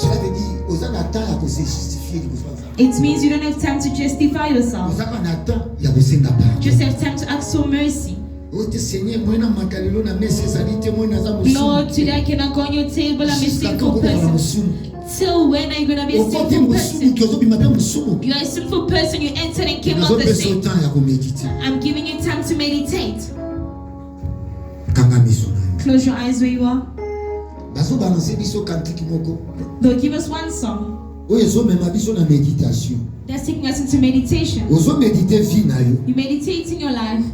Cela veut dire aux temps à se justifier. It means you don't have time to justify yourself. Just have time to ask for mercy. Lord, today I cannot go on your table. I'm a sinful person. Till when are you going to be a sinful person? You are a sinful person. You entered and came out the same. I'm giving you time to meditate. Close your eyes where you are. They'll give us one song that's taking us into meditation. You meditate in your life.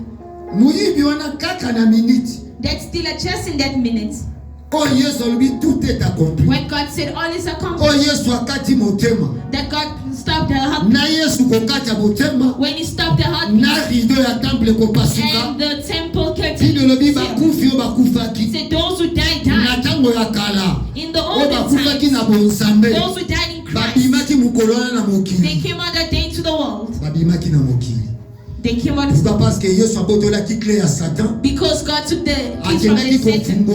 That's still just in that minute. When God said all is accomplished, that God stopped the heart. When He stopped the heart, and the temple curtain, He said those who died. In the olden times, those who died in Christ, they came out that day into the world. They came out because God took the keys from the Satan.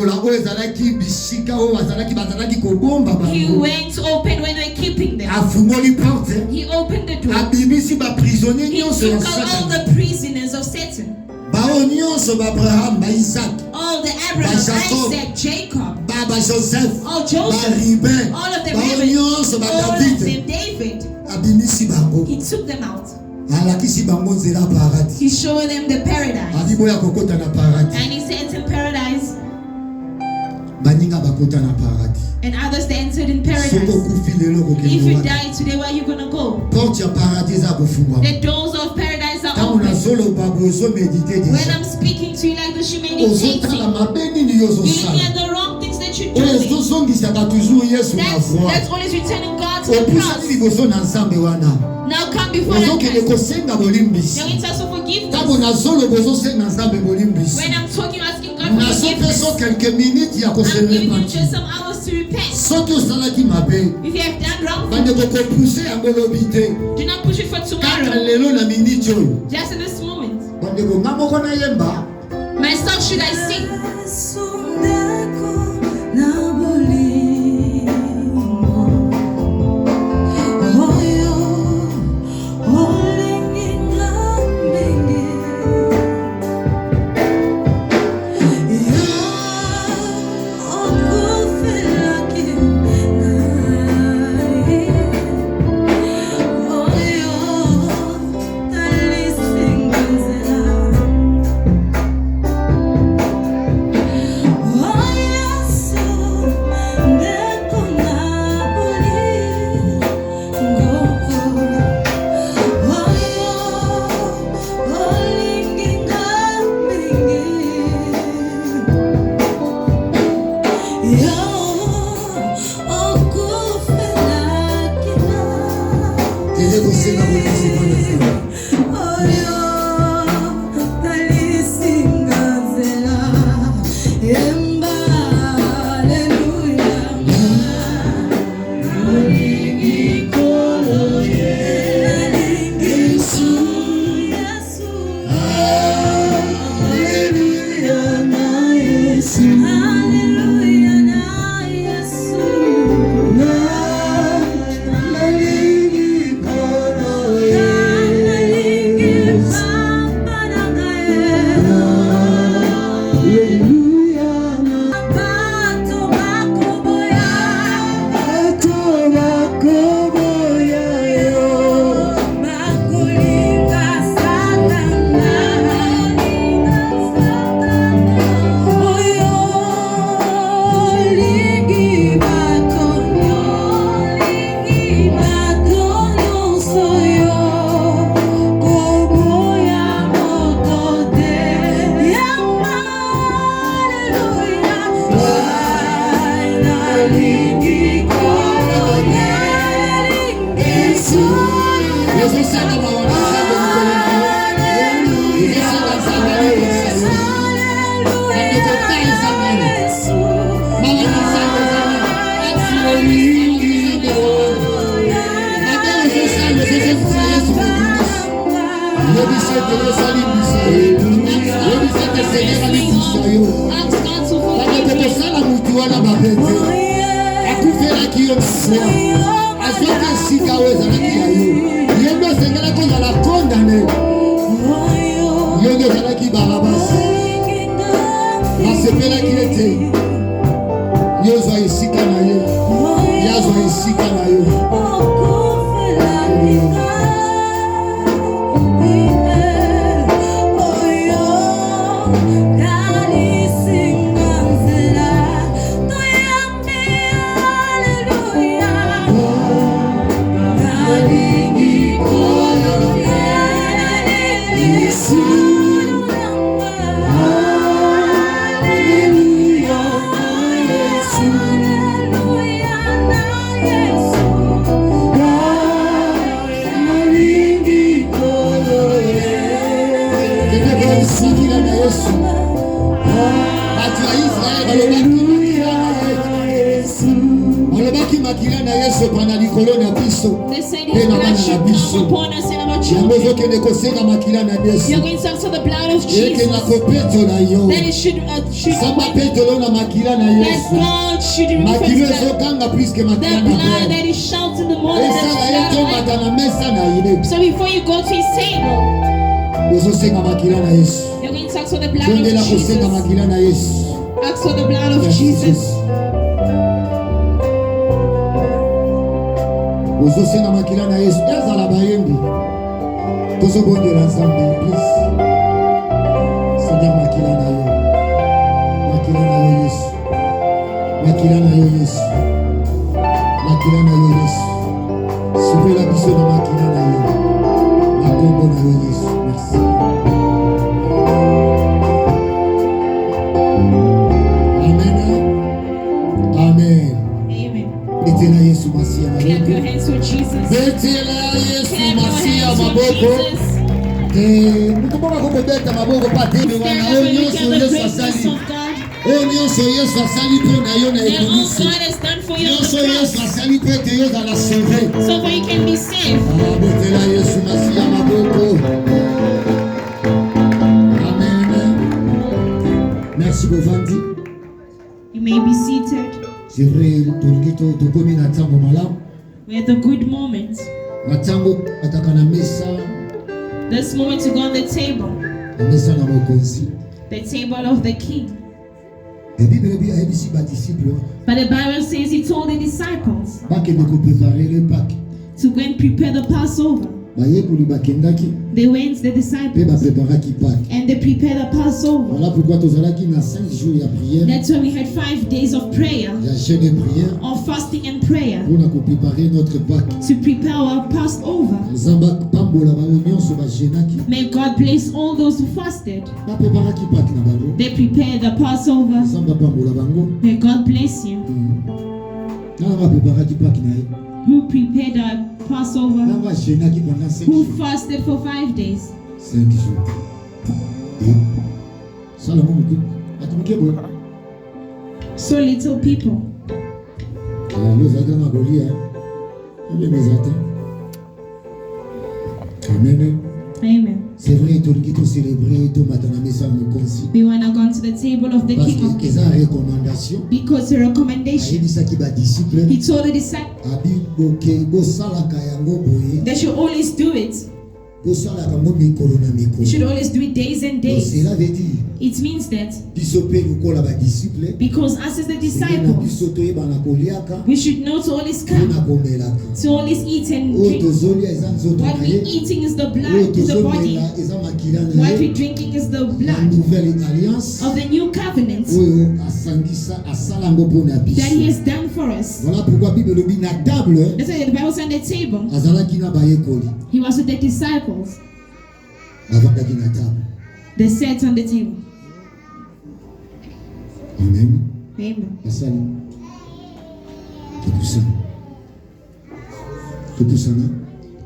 He went to open when they were keeping them. He opened the door. He took out all the prisoners of Satan. All the Abraham, Isaac, Jacob, Joseph, all of them, all of them, David. He took them out. He showed them the paradise. And He said in paradise. And others they entered in paradise. If you die today, where are you going to go? The doors of paradise are open. When I'm speaking to you like this, you meditating. You hear the wrong things that you're doing. That's always returning God to the cross. Now come before that Christ. Now in terms of forgiveness. When I'm talking, asking God for forgiveness, I'm giving you just some hours to repent. If you have done wrong things, do not push it for tomorrow. Just in this moment. My song should I sing? Akufela ki yo na foi. Azwaki esika oyo ezalaki ya yo. Ye nde osengelaki ozala condamné. Yo nde ozalaki Barabas. Nasepelaki ete yo ozwa esika na yo. Ye azwa esika na yo. You're going to talk to the blood of Jesus. That it should that God should reflect the blood that is shouting the more than so before you go to his table, you're going to talk to the blood of Jesus. Ask for the blood of Jesus. Please. Seigneur, makila na yo. Makila na yo Yesu. Makila na yo Yesu. Makila na yo Yesu. Souvez la biso na makila na yo. Makombo na yo Yesu. Merci. Amen. Amen. Amen. Betela Yesu Masia maboko. Clap your hands for Jesus. Betela Yesu Masia maboko. Mutumoka kubeta maboko patene wana onyoso Yesu asali. Onyoso Yesu asali pona yo na eglise. Onyoso Yesu asali pete yo za la sauver. So that you can be saved. Betela Yesu Masia maboko. Amen. Merci Bovandi. You may be seated. C'est vrai, tolkito tokomi na tango malamu. We had the good moments. Na tango atakana mesa. This moment to go on the table. Mesa na mokonzi. The table of the king. La Bible dit à ses disciples. But the Bible says he told the disciples to go and prepare the Passover. They went, the disciples, and they prepared the Passover. That's why we had 5 days of prayer, of fasting and prayer, to prepare our Passover. May God bless all those who fasted. They prepared the Passover. May God bless you. Who prepared the Passover? Who fasted for 5 days? So little people. Amen. Amen. C'est vrai, tout le monde célébrer, tout matin à messa me consi. We want to go to the table of the King of Kings. Because the recommendation. He told the disciples. They should always do it. You should always do it days and days. It means that because us as the disciples, we should know to always come, to always eat and drink. What we're eating is the blood, is the body. What we're drinking is the blood of the new covenant that he has done for us. That's why the Bible said on the table, he was with the disciples. They sat on the table. Amen. Amen.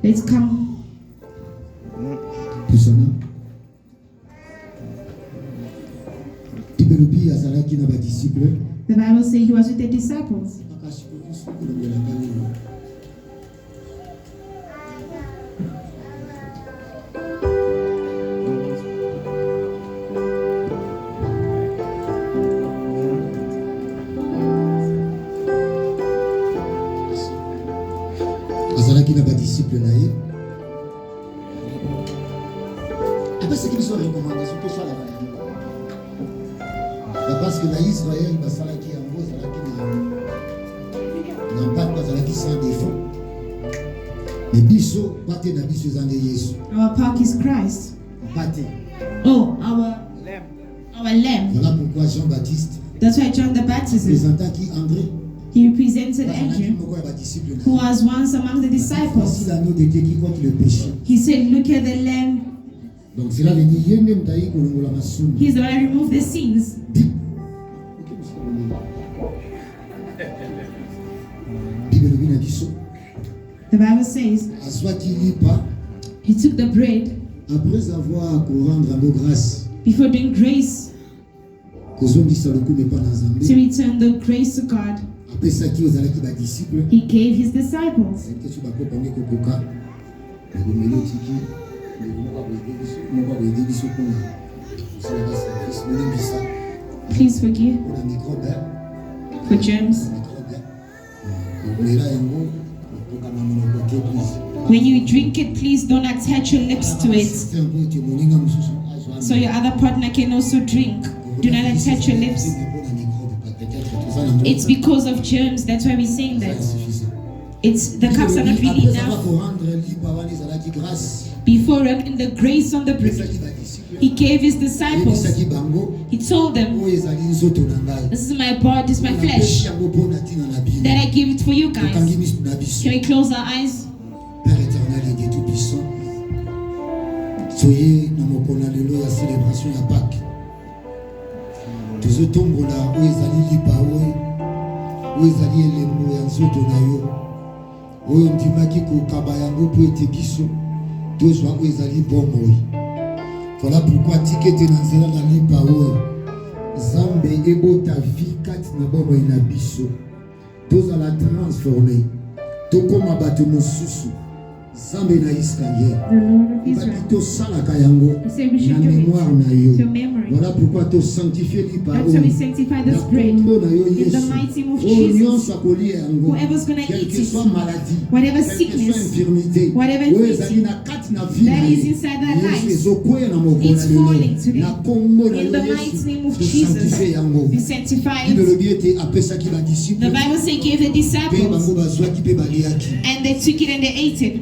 Let's come. The Bible says he was with the disciples. azalaki na badisciple na ye. Après ce qu'ils ont recommandé, c'est pour ça la maladie. Parce que l'Israël, basalaki yango, zalaki na pas bazalaki sans défaut. Mais biso, bate na biso zande Yesu. Our park is Christ. Bate. Oh, our lamb. Voilà pourquoi Jean-Baptiste. That's why John the Baptist. Présentant qui André. He represented Andrew, who was once among the disciples. He said, look at the lamb. He's the one who removed the sins. The Bible says, he took the bread before doing grace to return the grace to God. He gave his disciples. Please forgive for germs. When you drink it, please don't attach your lips to it, so your other partner can also drink. Do not attach your lips. It's because of germs. That's why we're saying that. It's the cups are not really enough. Before in the grace on the bread, he gave his disciples. He told them, this is my body, this is my flesh, that I give it for you guys. Can we close our eyes? Père éternel et Dieu tout-puissant, soyez dans mon ponalelo la célébration de Pâques. Tous les tombes là où ils allaient lipaoui, où ils allaient les mots en soto na yo, où on dit maki ko kabayango pour être biso, tous où ils allaient bomoi. Voilà pourquoi ticket dans zela na lipaoui, Zambe ebo ta vie kat na bomoi na biso, tous à la transformer, tout comme abato mosusu. Zambe na iskaye. Bakito sala kayango na mémoire na yo. Voilà pourquoi to sanctifier li par That's why we sanctify this bread in the mighty name of Jesus. Whoever's going to eat it, whatever sickness, whatever infirmity that is inside their lives, it's falling today. In the mighty name of Jesus, we sanctify it. The Bible says he gave the disciples, and they took it and they ate it.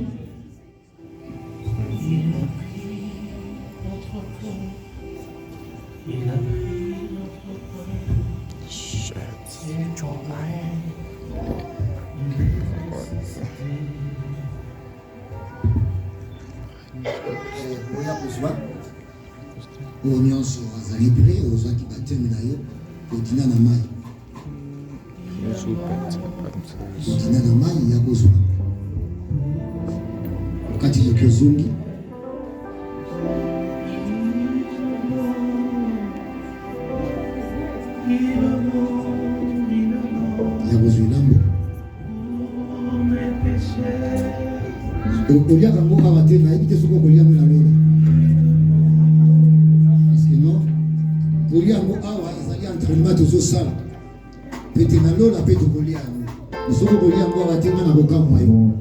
Nyonso azali prêt ozaki bateme na yo kodina na mai kodina na mai ya kozwa wakati yokozungi ya kozwa ilambo okolia kango kaka te nayebi te soki okolia mo na lolo. Kolia ngo awa ezali entraînement tozosala pete na lola pe tokolia yango soko kolia ngo awa te nga na bokamwa yo